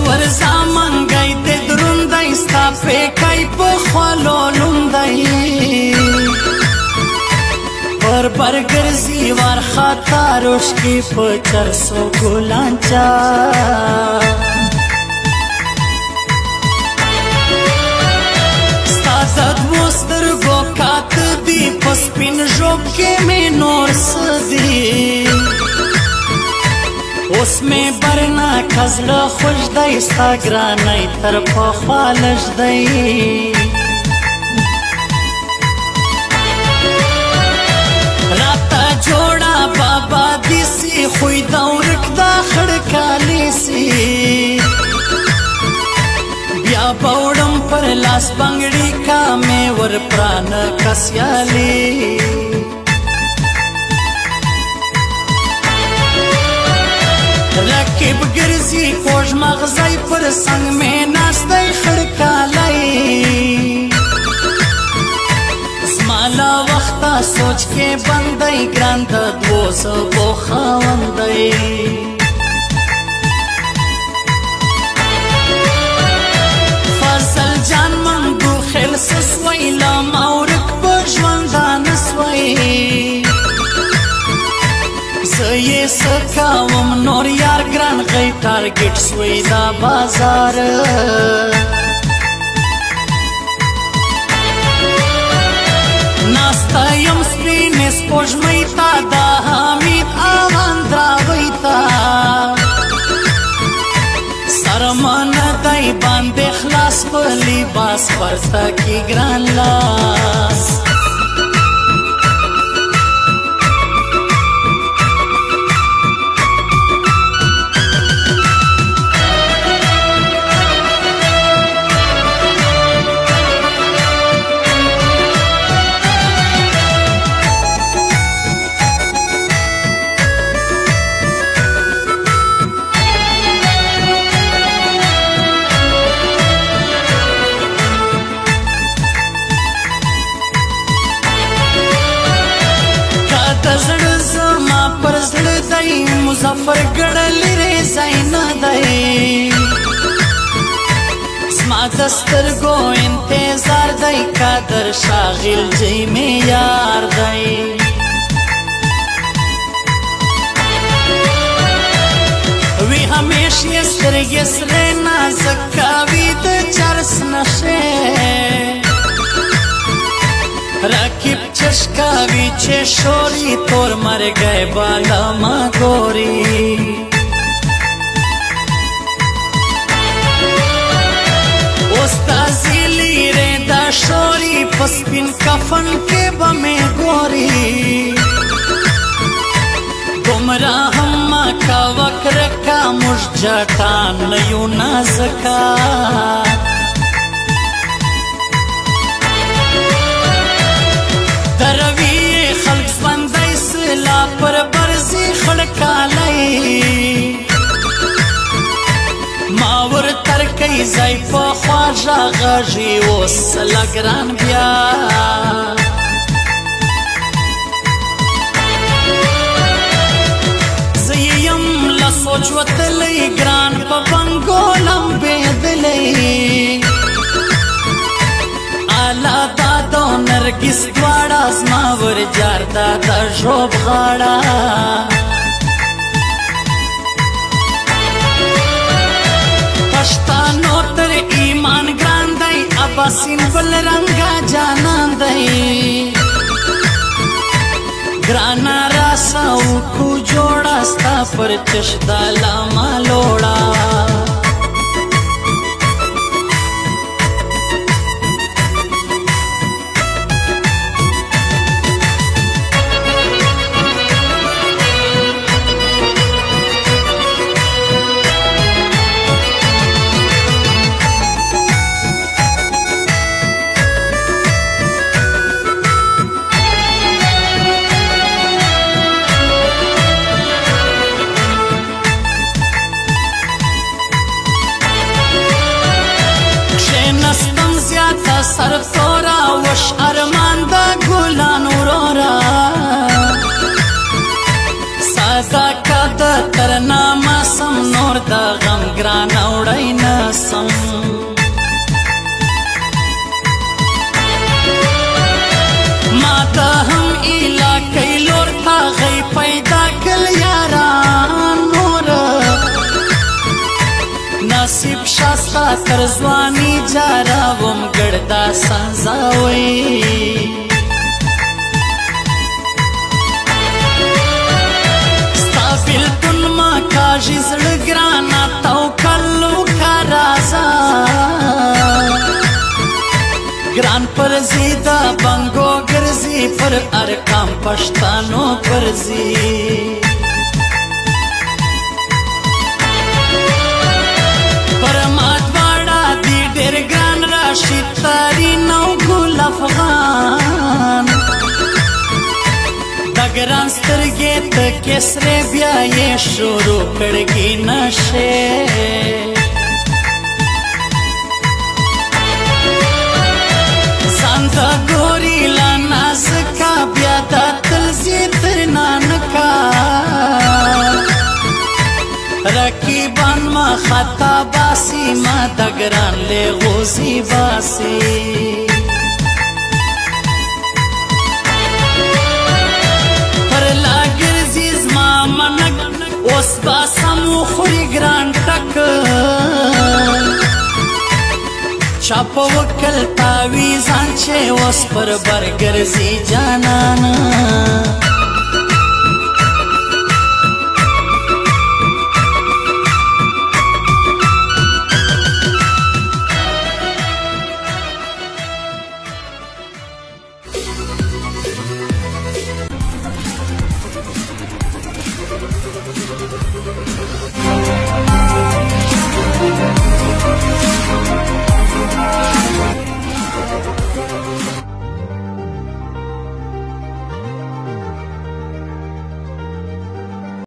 ورزا منګی د دروندی ستا پیکی په خولو لوندی پر برګرځي وارخطا روشکي په چرسو ګلانچا ستا د دوو سترګو کات دي په سپین ژوب کې مې نور څه دي اوس مې برنا کزړه خوش دی ستا ګرانی تر پخوا لږ دی راته جوړه بابا دیسي خوی دا ورک دا خړکالی سي بیا بوړم پر لاس بنګړي کا مې ور پران کسیالي رکب ګرځي کوږ مغزی پر څنګ مې ناستی خړکالی زمالا وخته سوچ کې بندی ګران د دوو ژبو خاوندی فضل جان منګو خیل سسوی لا مورک په ژوندانه سوی زه یې څه کوم نور یار ګران غی ټارګټ سوی دا بازار ناسته یم سپینې سپوږمۍ ته دا حمید اواند راوی ته سرمنه دی باندې خلاص په لباس پرته کې ګران لاس مظفر ګړلی ریځی نه دی زما د سترګو انتظار دی قادر شاغل جی مې یار دی وی همیش یې سترګې سرې نازک کوي د چرس نشې راکب چشکاوی چه شوری تور مر گئے بالا ما گوری استازی لیره دا شوری پسپین کفن کے بمی گوری گمراہم ما کا وکر کا مش جٹان نیو نازکا دروی خلق بندی سلا پر برزی خلقالی ماور ترکی زی پا خواجا غاجی و سلگران بیا زیم لسوچ و تلی گران پا بنگولم بیدلی آلا دادو نرگس دواړه زما ور جار دادا ژوب غاړه پښتانو تر ایمان ګران دی اباسین بل رنګا جانان دی ګرانا راساو کو جوړه ستا پر چشدا لاما لوړه سر تورا وش ارمان دا ګلان ورورا ساده کا د ترنا ما سم نور د غم ګران وړي تر ځواني جاراوم ګړدا سنځاوي ستا بېلتون ما کاږي زړه ګرانه توکل وکړه رازه ګران پرځي دا بنګو ګرځي پر ارقام پښتانو پرځي پر ما دواړه دي ډېر ګران راشد تارین او ګل افغان د ګران سترګې ته کسرې بیا یې شروع کړګي نشې دا ګوري لا نازکا بیا دا تلزی تر نانکا رقیبان ما خطا باسی ما دا ګران لی غوزی باسی پر لا ګرځي زما منک اوس باسم وخوري ګران ټک چاپ وکل تاویزان چې اوس پر برګرځي جانانا